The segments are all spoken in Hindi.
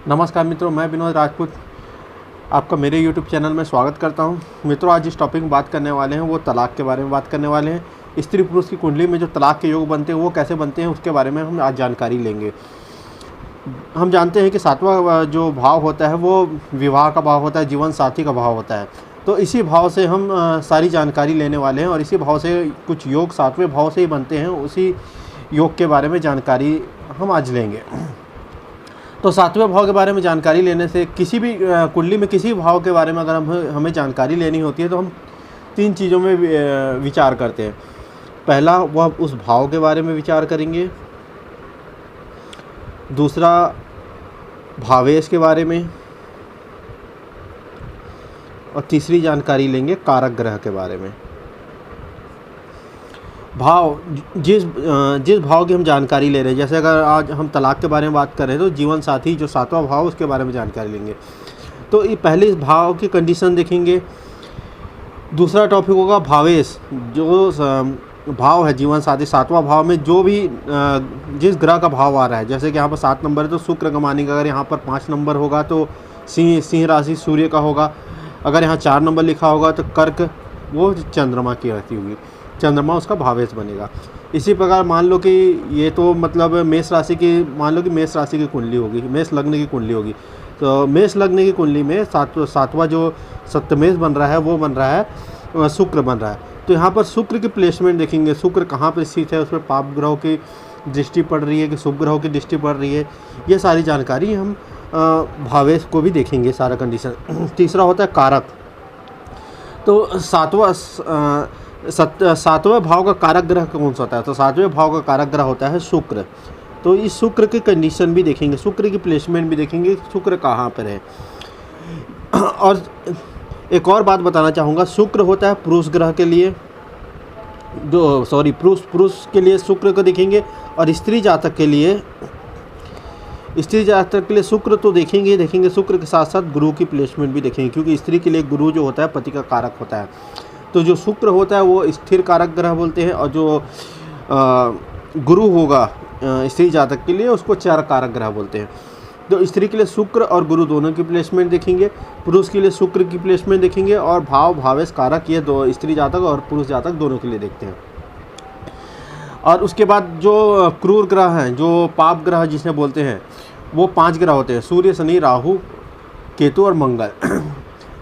नमस्कार मित्रों, मैं विनोद राजपूत आपका मेरे YouTube चैनल में स्वागत करता हूं। मित्रों, आज जिस टॉपिक में बात करने वाले हैं वो तलाक के बारे में बात करने वाले हैं। स्त्री पुरुष की कुंडली में जो तलाक के योग बनते हैं वो कैसे बनते हैं उसके बारे में हम आज जानकारी लेंगे। हम जानते हैं कि सातवां जो भाव होता है वो विवाह का भाव होता है, जीवन साथी का भाव होता है। तो इसी भाव से हम सारी जानकारी लेने वाले हैं और इसी भाव से कुछ योग सातवें भाव से ही बनते हैं, उसी योग के बारे में जानकारी हम आज लेंगे। तो सातवें भाव के बारे में जानकारी लेने से किसी भी कुंडली में किसी भाव के बारे में अगर हमें जानकारी लेनी होती है तो हम तीन चीज़ों में विचार करते हैं। पहला, वह उस भाव के बारे में विचार करेंगे। दूसरा, भावेश के बारे में। और तीसरी जानकारी लेंगे कारक ग्रह के बारे में। भाव, जिस भाव की हम जानकारी ले रहे हैं, जैसे अगर आज हम तलाक के बारे में बात कर रहे हैं तो जीवन साथी जो सातवां भाव उसके बारे में जानकारी लेंगे। तो ये पहले इस भाव की कंडीशन देखेंगे। दूसरा टॉपिक होगा भावेश, जो भाव है जीवन साथी सातवां भाव में जो भी जिस ग्रह का भाव आ रहा है। जैसे कि यहाँ पर 7 नंबर है तो शुक्र का मानेंगे। अगर यहाँ पर 5 नंबर होगा तो सिंह राशि सूर्य का होगा। अगर यहाँ 4 नंबर लिखा होगा तो कर्क वो चंद्रमा की रहती होगी, चंद्रमा उसका भावेश बनेगा। इसी प्रकार मान लो कि ये तो मतलब मेष राशि की, मान लो कि मेष राशि की कुंडली होगी, मेष लग्न की कुंडली होगी। तो मेष लग्न की कुंडली में सातवां जो सप्तमेश बन रहा है वो बन रहा है शुक्र बन रहा है। तो यहाँ पर शुक्र की प्लेसमेंट देखेंगे, शुक्र कहाँ पर स्थित है, उस पर पाप ग्रहों की दृष्टि पड़ रही है कि शुभ ग्रहों की दृष्टि पड़ रही है, ये सारी जानकारी हम भावेश को भी देखेंगे सारा कंडीशन। तीसरा होता है कारक। तो सातवें भाव का कारक ग्रह कौन सा होता है? तो सातवें भाव का कारक ग्रह होता है शुक्र। तो इस शुक्र की कंडीशन भी देखेंगे, शुक्र की प्लेसमेंट भी देखेंगे, शुक्र कहाँ पर है। और एक और बात बताना चाहूँगा, शुक्र होता है पुरुष ग्रह के लिए, पुरुष के लिए शुक्र को देखेंगे। और स्त्री जातक के लिए शुक्र तो देखेंगे शुक्र के साथ साथ गुरु की प्लेसमेंट भी देखेंगे, क्योंकि स्त्री के लिए गुरु जो होता है पति का कारक होता है। तो जो शुक्र होता है वो स्थिर कारक ग्रह बोलते हैं, और जो गुरु होगा स्त्री जातक के लिए उसको चर कारक ग्रह बोलते हैं। तो स्त्री के लिए शुक्र और गुरु दोनों की प्लेसमेंट देखेंगे, पुरुष के लिए शुक्र की प्लेसमेंट देखेंगे, और भावेश कारक ये दो स्त्री जातक और पुरुष जातक दोनों के लिए देखते हैं। और उसके बाद जो क्रूर ग्रह हैं, जो पाप ग्रह जिसे बोलते हैं, वो 5 ग्रह होते हैं, सूर्य, शनि, राहु, केतु और मंगल।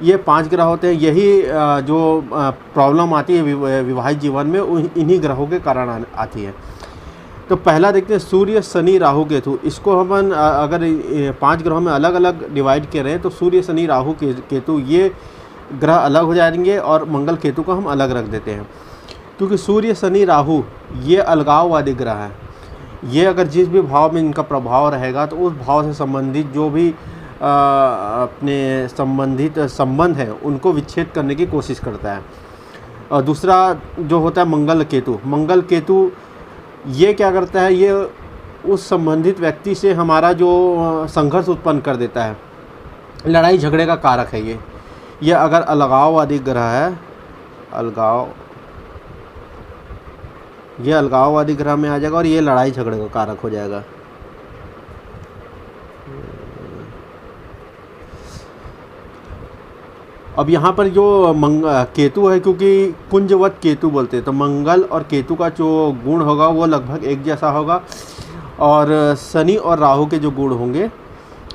ये 5 ग्रह होते हैं। यही जो प्रॉब्लम आती है विवाहित जीवन में इन्हीं ग्रहों के कारण आती है। तो पहला देखते हैं सूर्य, शनि, राहु, केतु। इसको हम अगर 5 ग्रहों में अलग अलग डिवाइड कर रहे हैं तो सूर्य, शनि, राहु, केतु ये ग्रह अलग हो जाएंगे और मंगल, केतु को हम अलग रख देते हैं, क्योंकि सूर्य, शनि, राहु ये अलगाववादी ग्रह है। ये अगर जिस भी भाव में इनका प्रभाव रहेगा तो उस भाव से संबंधित जो भी अपने संबंधित संबंध है उनको विच्छेद करने की कोशिश करता है। और दूसरा जो होता है मंगल केतु ये क्या करता है, ये उस संबंधित व्यक्ति से हमारा जो संघर्ष उत्पन्न कर देता है, लड़ाई झगड़े का कारक है ये अगर अलगाववादी ग्रह है, ये अलगाववादी ग्रह में आ जाएगा और ये लड़ाई झगड़े का कारक हो जाएगा। अब यहाँ पर जो केतु है, क्योंकि कुंजवत केतु बोलते हैं, तो मंगल और केतु का जो गुण होगा वो लगभग एक जैसा होगा, और शनि और राहु के जो गुण होंगे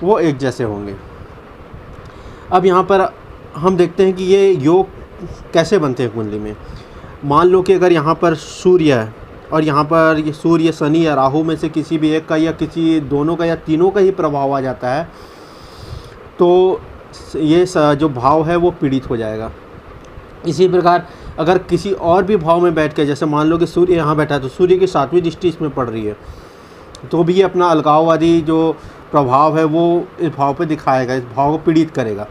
वो एक जैसे होंगे। अब यहाँ पर हम देखते हैं कि ये योग कैसे बनते हैं कुंडली में। मान लो कि अगर यहाँ पर सूर्य है और यहाँ पर ये सूर्य, शनि या राहु में से किसी भी एक का या किसी दोनों का या तीनों का ही प्रभाव आ जाता है, तो ये जो भाव है वो पीड़ित हो जाएगा। इसी प्रकार अगर किसी और भी भाव में बैठ के, जैसे मान लो कि सूर्य यहाँ बैठा है तो सूर्य की 7वीं दृष्टि इसमें पड़ रही है, तो भी ये अपना अलगाववादी जो प्रभाव है वो इस भाव पे दिखाएगा, इस भाव को पीड़ित करेगा।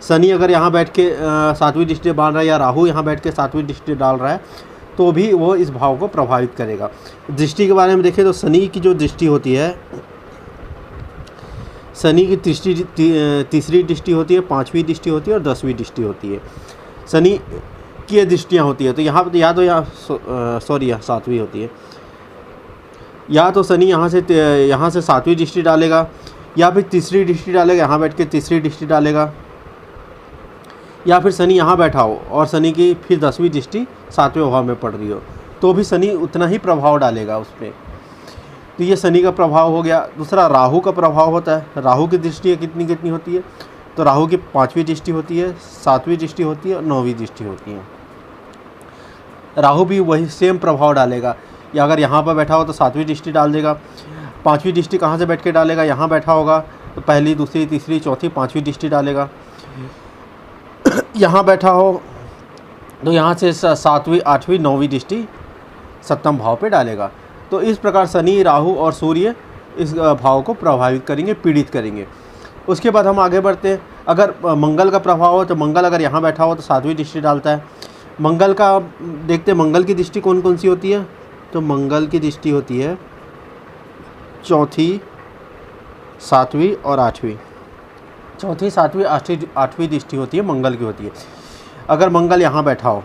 शनि अगर यहाँ बैठ के 7वीं दृष्टि डाल रहा है, या राहु यहाँ बैठ के 7वीं दृष्टि डाल रहा है, तो भी वो इस भाव को प्रभावित करेगा। दृष्टि के बारे में देखें तो शनि की जो दृष्टि होती है, शनि की तीसरी दृष्टि होती है, 5वीं दृष्टि होती है और 10वीं दृष्टि होती है। शनि की दृष्टियाँ होती है, तो यहाँ पर या तो यहाँ 7वीं होती है, या तो शनि यहाँ से 7वीं दृष्टि डालेगा, या फिर तीसरी दृष्टि डालेगा, यहाँ बैठ के तीसरी दृष्टि डालेगा, या फिर शनि यहाँ बैठा हो और शनि की फिर 10वीं दृष्टि 7वें भाव में पड़ रही हो, तो भी शनि उतना ही प्रभाव डालेगा उस पर। तो ये शनि का प्रभाव हो गया। दूसरा राहु का प्रभाव होता है। राहु की दृष्टि कितनी कितनी होती है, तो राहु की 5वीं दृष्टि होती है, 7वीं दृष्टि होती है और 9वीं दृष्टि होती है। राहु भी वही सेम प्रभाव डालेगा, या अगर यहाँ पर बैठा हो तो 7वीं दृष्टि डाल देगा। 5वीं दृष्टि कहाँ से बैठ के डालेगा, यहाँ बैठा होगा तो पहली, दूसरी, तीसरी, चौथी, 5वीं दृष्टि डालेगा। यहाँ बैठा हो तो यहाँ से 7वीं, 8वीं, 9वीं दृष्टि 7वें भाव पे डालेगा। तो इस प्रकार शनि, राहु और सूर्य इस भाव को प्रभावित करेंगे, पीड़ित करेंगे। उसके बाद हम आगे बढ़ते हैं। अगर मंगल का प्रभाव हो तो मंगल अगर यहाँ बैठा हो तो 7वीं दृष्टि डालता है। मंगल का देखते हैं, मंगल की दृष्टि कौन कौन सी होती है, तो मंगल की दृष्टि होती है चौथी, 7वीं और 8वीं। चौथी, 7वीं, 8वीं दृष्टि होती है, मंगल की होती है। अगर मंगल यहाँ बैठा हो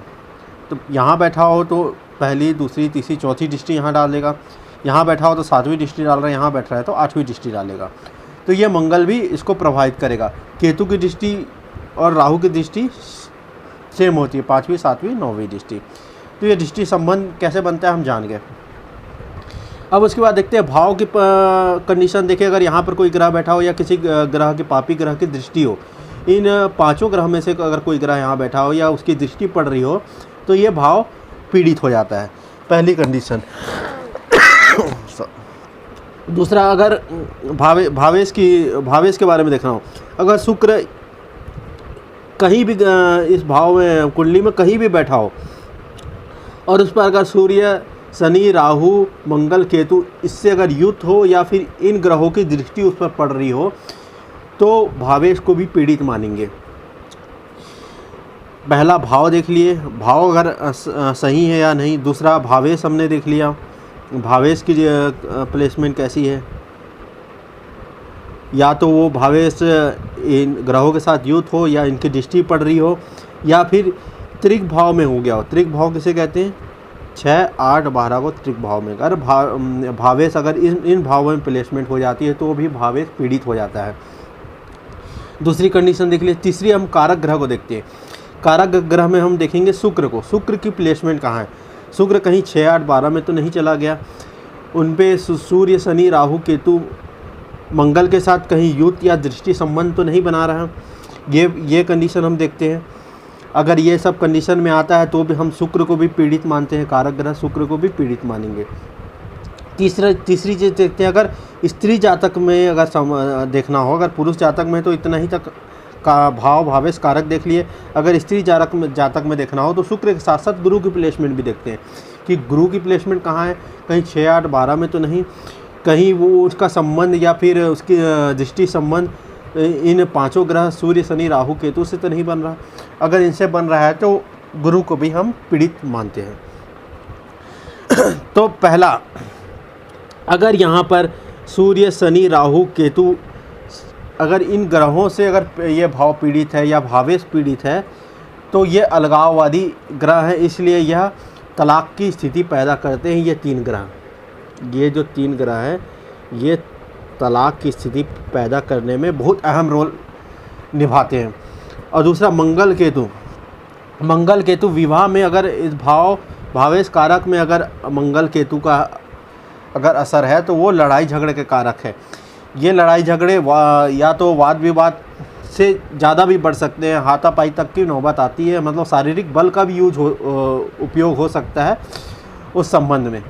तो यहाँ बैठा हो तो पहली, दूसरी, तीसरी, चौथी दृष्टि यहाँ डालेगा। यहाँ बैठा हो तो 7वीं दृष्टि डाल रहा है, यहाँ बैठ रहा है तो 8वीं दृष्टि डालेगा। तो ये मंगल भी इसको प्रभावित करेगा। केतु की दृष्टि और राहु की दृष्टि सेम होती है, 5वीं, 7वीं, 9वीं दृष्टि। तो ये दृष्टि संबंध कैसे बनता है हम जान गए। अब उसके बाद देखते हैं भाव की कंडीशन। देखिए, अगर यहाँ पर कोई ग्रह बैठा हो या किसी ग्रह के पापी ग्रह की दृष्टि हो, इन 5 ग्रह में से अगर कोई ग्रह यहाँ बैठा हो या उसकी दृष्टि पड़ रही हो, तो ये भाव पीड़ित हो जाता है, पहली कंडीशन। दूसरा, अगर भावेश के बारे में देखना हो, अगर शुक्र कहीं भी इस भाव में, कुंडली में कहीं भी बैठा हो और उस पर अगर सूर्य, शनि, राहु, मंगल, केतु इससे अगर युक्त हो या फिर इन ग्रहों की दृष्टि उस पर पड़ रही हो, तो भावेश को भी पीड़ित मानेंगे। पहला भाव देख लिए, भाव अगर सही है या नहीं। दूसरा भावेश हमने देख लिया, भावेश की प्लेसमेंट कैसी है, या तो वो भावेश इन ग्रहों के साथ युक्त हो या इनकी दृष्टि पड़ रही हो, या फिर त्रिक भाव में हो गया हो। त्रिक भाव किसे कहते हैं, 6, 8, 12 को त्रिक भाव में। अगर भावेश अगर इन भावों में प्लेसमेंट हो जाती है तो भी भावेश पीड़ित हो जाता है। दूसरी कंडीशन देख लिए। तीसरी हम कारक ग्रह को देखते हैं। कारक ग्रह में हम देखेंगे शुक्र को। शुक्र की प्लेसमेंट कहाँ है, शुक्र कहीं 6, 8, 12 में तो नहीं चला गया। उन पे सूर्य, शनि, राहु, केतु, मंगल के साथ कहीं युक्त या दृष्टि संबंध तो नहीं बना रहा। ये कंडीशन हम देखते हैं। अगर ये सब कंडीशन में आता है तो भी हम शुक्र को भी पीड़ित मानते हैं, कारक ग्रह शुक्र को भी पीड़ित मानेंगे। तीसरी चीज़ देखते हैं, अगर स्त्री जातक में अगर देखना हो, अगर पुरुष जातक में तो इतना ही तक का भाव, भावेश, कारक देख लिए। अगर स्त्री जातक में देखना हो तो शुक्र के साथ साथ गुरु की प्लेसमेंट भी देखते हैं कि गुरु की प्लेसमेंट कहाँ है, कहीं 6, 8, 12 में तो नहीं, कहीं वो उसका संबंध या फिर उसकी दृष्टि संबंध इन 5 ग्रह सूर्य, शनि, राहु, केतु से तो नहीं बन रहा। अगर इनसे बन रहा है तो गुरु को भी हम पीड़ित मानते हैं। तो पहला, अगर यहाँ पर सूर्य, शनि, राहु, केतु, अगर इन ग्रहों से अगर ये भाव पीड़ित है या भावेश पीड़ित है तो ये अलगाववादी ग्रह है, इसलिए यह तलाक की स्थिति पैदा करते हैं। ये 3 ग्रह, ये जो 3 ग्रह हैं, ये तलाक की स्थिति पैदा करने में बहुत अहम रोल निभाते हैं। और दूसरा मंगल केतु विवाह में अगर इस भावेश कारक में अगर मंगल केतु का अगर असर है तो वो लड़ाई झगड़े के कारक है। ये लड़ाई झगड़े या तो वाद विवाद से ज़्यादा भी बढ़ सकते हैं, हाथापाई तक की नौबत आती है, मतलब शारीरिक बल का भी उपयोग हो सकता है उस संबंध में।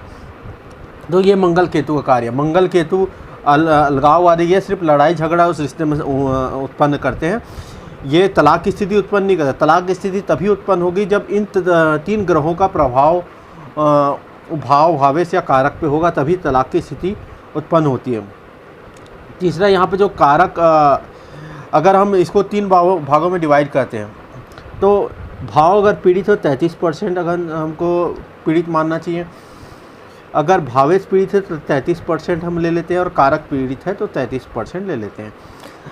तो ये मंगल केतु का कार्य। मंगल केतु अलगाववादी, ये सिर्फ लड़ाई झगड़ा उस रिश्ते में उत्पन्न करते हैं, ये तलाक की स्थिति उत्पन्न नहीं करते। तलाक की स्थिति तभी उत्पन्न होगी जब इन 3 ग्रहों का प्रभाव भावेश या कारक पे होगा, तभी तलाक की स्थिति उत्पन्न होती है। तीसरा, यहाँ पे जो कारक, अगर हम इसको 3 भागों में डिवाइड करते हैं तो भाव अगर पीड़ित हो 33% अगर हमको पीड़ित मानना चाहिए। अगर भावेश पीड़ित है तो 33% हम ले लेते हैं, और कारक पीड़ित है तो 33% ले लेते हैं।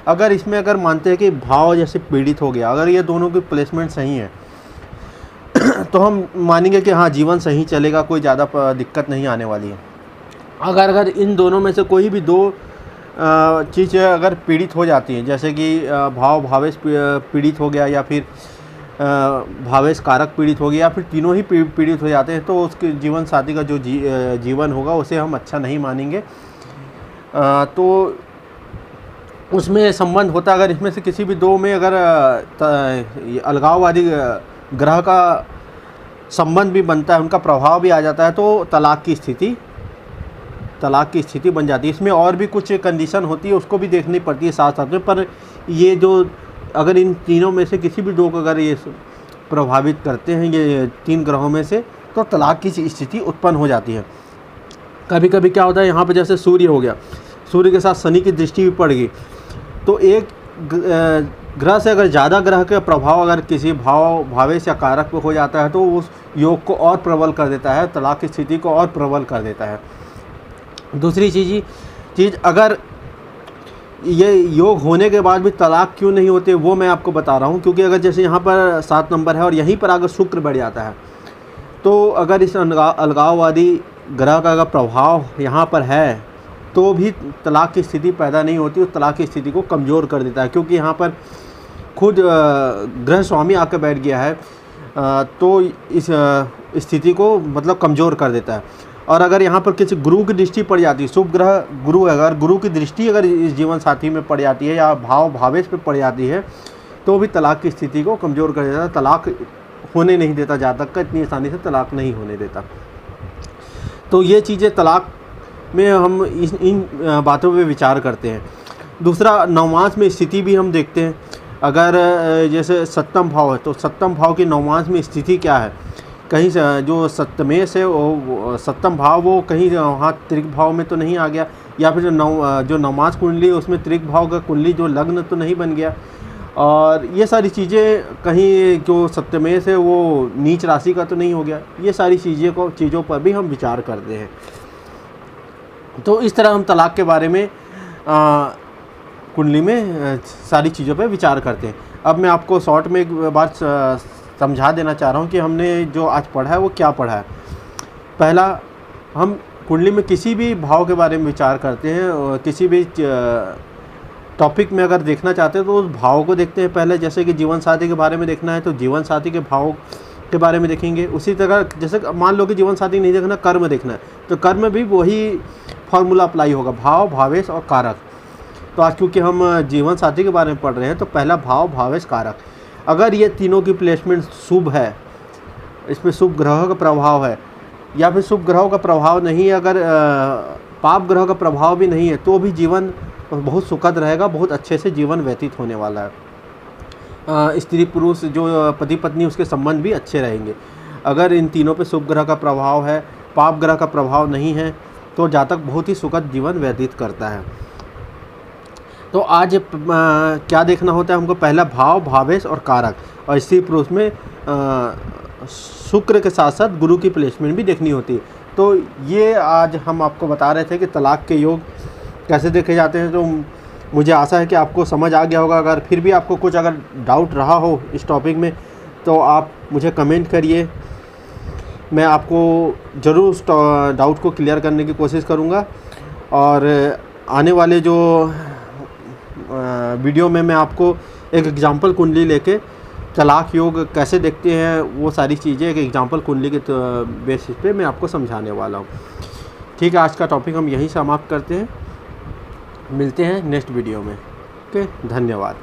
अगर इसमें अगर मानते हैं कि भाव जैसे पीड़ित हो गया, अगर ये दोनों की प्लेसमेंट सही है तो हम मानेंगे कि हाँ, जीवन सही चलेगा, कोई ज़्यादा दिक्कत नहीं आने वाली है। अगर इन दोनों में से कोई भी 2 चीज़ अगर पीड़ित हो जाती हैं, जैसे कि भाव भावेश पीड़ित हो गया, या फिर भावेश कारक पीड़ित हो गया, या फिर तीनों ही पीड़ित हो जाते हैं, तो उसके जीवन साथी का जो जीवन होगा उसे हम अच्छा नहीं मानेंगे। तो उसमें संबंध होता है, अगर इसमें से किसी भी दो में अगर अलगाववादी ग्रह का संबंध भी बनता है, उनका प्रभाव भी आ जाता है, तो तलाक की स्थिति बन जाती है। इसमें और भी कुछ कंडीशन होती है, उसको भी देखनी पड़ती है साथ साथ में। पर ये जो अगर इन तीनों में से किसी भी दो को अगर ये प्रभावित करते हैं, ये 3 ग्रहों में से, तो तलाक की स्थिति उत्पन्न हो जाती है। कभी कभी क्या होता है, यहाँ पे जैसे सूर्य हो गया, सूर्य के साथ शनि की दृष्टि भी पड़ गई, तो एक ग्रह से अगर ज़्यादा ग्रह का प्रभाव अगर किसी भावेश या कारक पे हो जाता है, तो उस योग को और प्रबल कर देता है, तलाक की स्थिति को और प्रबल कर देता है। दूसरी चीज़ अगर ये योग होने के बाद भी तलाक क्यों नहीं होते, वो मैं आपको बता रहा हूँ। क्योंकि अगर जैसे यहाँ पर 7 नंबर है और यहीं पर अगर शुक्र बढ़ जाता है, तो अगर इस अलगाववादी ग्रह का अगर प्रभाव यहाँ पर है, तो भी तलाक की स्थिति पैदा नहीं होती, उस तलाक की स्थिति को कमज़ोर कर देता है। क्योंकि यहाँ पर खुद ग्रह स्वामी आकर बैठ गया है, तो इस स्थिति को मतलब कमज़ोर कर देता है। और अगर यहाँ पर किसी गुरु की दृष्टि पड़ जाती है, शुभ ग्रह गुरु है, अगर गुरु की दृष्टि अगर इस जीवन साथी में पड़ जाती है या भावेश पे पड़ जाती है, तो भी तलाक की स्थिति को कमज़ोर कर देता है, तलाक होने नहीं देता, जातक का इतनी आसानी से तलाक नहीं होने देता। तो ये चीज़ें तलाक में हम इन बातों पे विचार करते हैं। दूसरा, नवमांश में स्थिति भी हम देखते हैं। अगर जैसे 7वां भाव है, तो 7वां भाव की नवमांश में स्थिति क्या है, कहीं से जो सप्तमेश है, वो 7वां भाव वो कहीं वहाँ त्रिक भाव में तो नहीं आ गया, या फिर जो नवमांश कुंडली उसमें त्रिक भाव का कुंडली जो लग्न तो नहीं बन गया। और ये सारी चीज़ें कहीं जो सप्तमेश है वो नीच राशि का तो नहीं हो गया। ये सारी चीज़ों पर भी हम विचार करते हैं। तो इस तरह हम तलाक के बारे में कुंडली में सारी चीज़ों पे विचार करते हैं। अब मैं आपको शॉर्ट में एक बात समझा देना चाह रहा हूँ कि हमने जो आज पढ़ा है वो क्या पढ़ा है। पहला, हम कुंडली में किसी भी भाव के बारे में विचार करते हैं, और किसी भी टॉपिक में अगर देखना चाहते हैं तो उस भाव को देखते हैं पहले। जैसे कि जीवन साथी के बारे में देखना है तो जीवन साथी के भाव के बारे में देखेंगे। उसी तरह जैसे मान लो कि जीवन साथी नहीं देखना, कर्म देखना है, तो कर्म भी वही फॉर्मूला अप्लाई होगा, भाव भावेश और कारक। तो आज क्योंकि हम जीवन साथी के बारे में पढ़ रहे हैं, तो पहला भाव भावेश कारक, अगर ये तीनों की प्लेसमेंट शुभ है, इसमें शुभ ग्रहों का प्रभाव है, या फिर शुभ ग्रहों का प्रभाव नहीं है, अगर पाप ग्रहों का प्रभाव भी नहीं है, तो भी जीवन बहुत सुखद रहेगा, बहुत अच्छे से जीवन व्यतीत होने वाला है। स्त्री पुरुष जो पति पत्नी उसके संबंध भी अच्छे रहेंगे। अगर इन तीनों पे शुभ ग्रह का प्रभाव है, पाप ग्रह का प्रभाव नहीं है, तो जातक बहुत ही सुखद जीवन व्यतीत करता है। तो आज क्या देखना होता है हमको, पहला भाव भावेश और कारक, और स्त्री पुरुष में शुक्र के साथ साथ गुरु की प्लेसमेंट भी देखनी होती है। तो ये आज हम आपको बता रहे थे कि तलाक के योग कैसे देखे जाते हैं। तो मुझे आशा है कि आपको समझ आ गया होगा। अगर फिर भी आपको कुछ अगर डाउट रहा हो इस टॉपिक में, तो आप मुझे कमेंट करिए, मैं आपको ज़रूर उस डाउट को क्लियर करने की कोशिश करूँगा। और आने वाले जो वीडियो में मैं आपको एक एग्जाम्पल कुंडली लेके तलाक योग कैसे देखते हैं, वो सारी चीज़ें एक एग्जाम्पल कुंडली के बेसिस पे मैं आपको समझाने वाला हूँ। ठीक है, आज का टॉपिक हम यहीं समाप्त करते हैं, मिलते हैं नेक्स्ट वीडियो में। ओके, धन्यवाद।